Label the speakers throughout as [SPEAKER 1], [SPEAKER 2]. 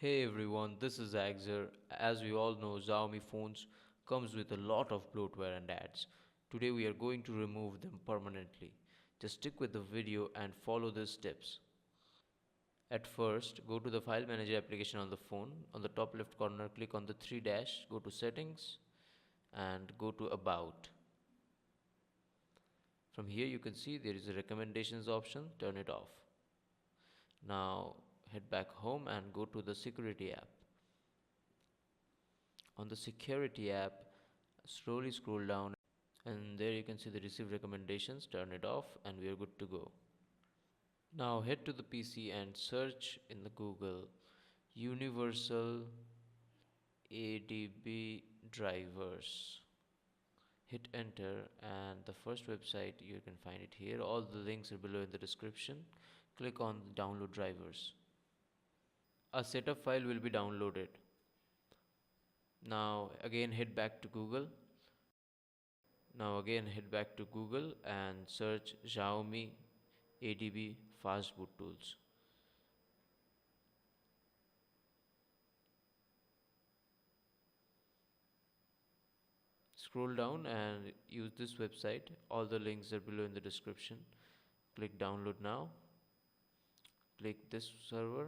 [SPEAKER 1] Hey everyone, this is Axer. As we all know, Xiaomi phones comes with a lot of bloatware and ads. Today we are going to remove them permanently. Just stick with the video and follow these steps. At first, go to the File Manager application on the phone. On the top left corner, click on the three dash, go to Settings and go to About. From here you can see there is a Recommendations option, turn it off. Now head back home and go to the Security app. On the Security app, slowly scroll down and there you can see the Receive Recommendations, turn it off and we are good to go. Now head to the PC and search in the Google Universal ADB drivers. Hit enter and the first website you can find it here. All the links are below in the description. Click on download drivers. A setup file will be downloaded. Now again head back to Google. And search Xiaomi ADB fast boot tools. Scroll down and use this website. All the links are below in the description. Click download now. Click this server.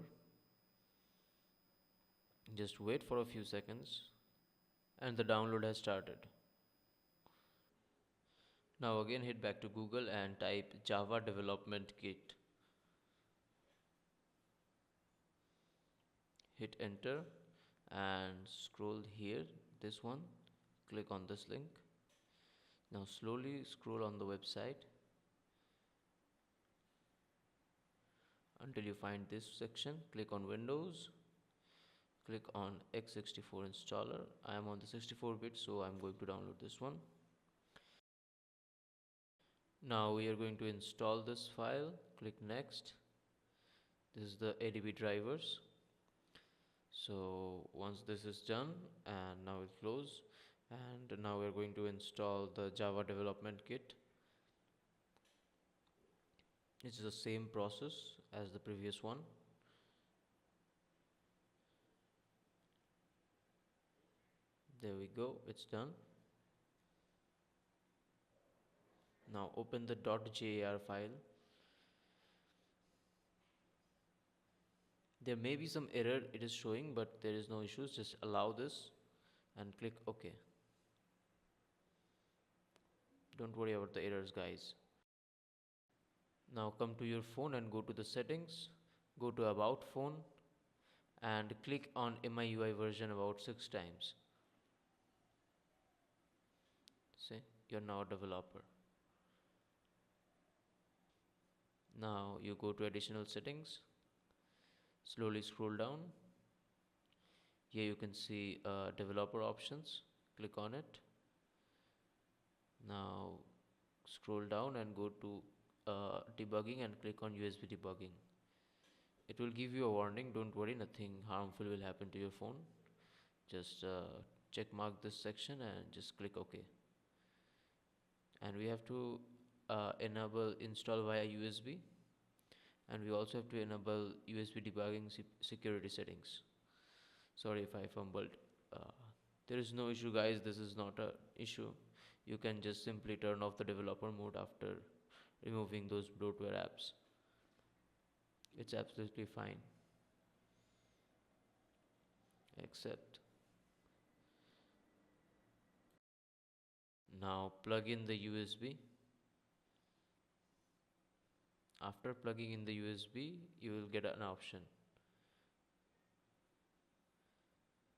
[SPEAKER 1] Just wait for a few seconds and the download has started. Now again head back to Google and type Java Development Kit. Hit enter and scroll here, this one. Click on this link. Now slowly scroll on the website until you find this section. Click on Windows. Click on x64 installer. I am on the 64-bit, so I'm going to download this one. Now we are going to install this file. Click next. This is the ADB drivers. So once this is done, and now it close, and now we are going to install the Java Development Kit. It's the same process as the previous one. There we go, it's done. Now open the .jar file. There may be some error it is showing, but there is no issues. Just allow this and click OK. Don't worry about the errors, guys. Now come to your phone and go to the settings. Go to About Phone and click on Miui version about 6 times. See, you're now a developer. Now you go to additional settings. Slowly scroll down. Here you can see developer options. Click on it. Now scroll down and go to debugging and click on USB debugging. It will give you a warning. Don't worry, nothing harmful will happen to your phone. Just check mark this section and just click OK. And we have to enable install via USB, and we also have to enable USB debugging security settings. Sorry if I fumbled. There is no issue, guys. This is not a issue. You can just simply turn off the developer mode after removing those bloatware apps. It's absolutely fine. Accept. Now plug in the USB. After plugging in the USB, you will get an option.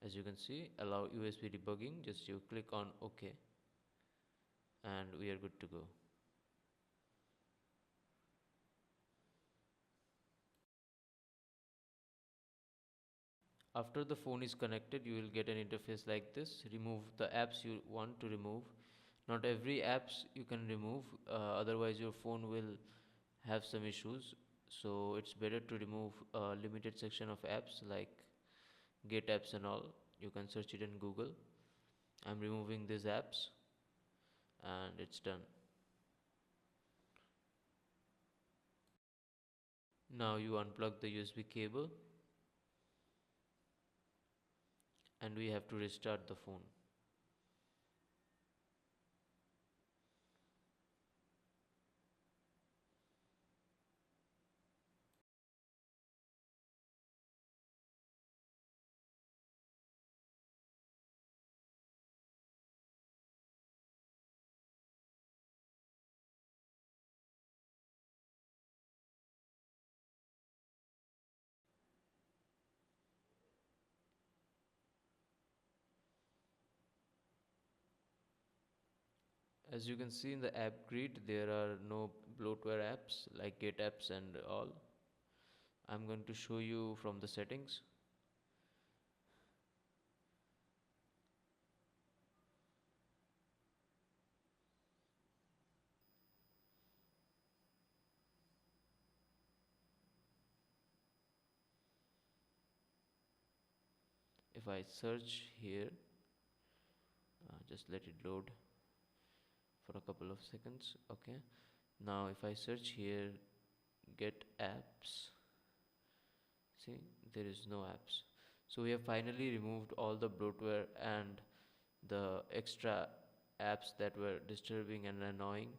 [SPEAKER 1] As you can see, allow USB debugging. Just you click on OK and we are good to go. After the phone is connected, you will get an interface like this. Remove the apps you want to remove. Not every apps you can remove, otherwise your phone will have some issues. So it's better to remove a limited section of apps like get apps and all. You can search it in Google. I'm removing these apps and it's done. Now you unplug the USB cable and we have to restart the phone. As you can see in the app grid, there are no bloatware apps like Gate apps and all. I'm going to show you from the settings. If I search here, just let it load for a couple of seconds. Okay, now if I search here, get apps, see, there is no apps. So we have finally removed all the bloatware and the extra apps that were disturbing and annoying.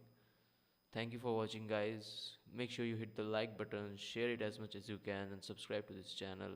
[SPEAKER 1] Thank you for watching, guys. Make sure you hit the like button, share it as much as you can, and subscribe to this channel.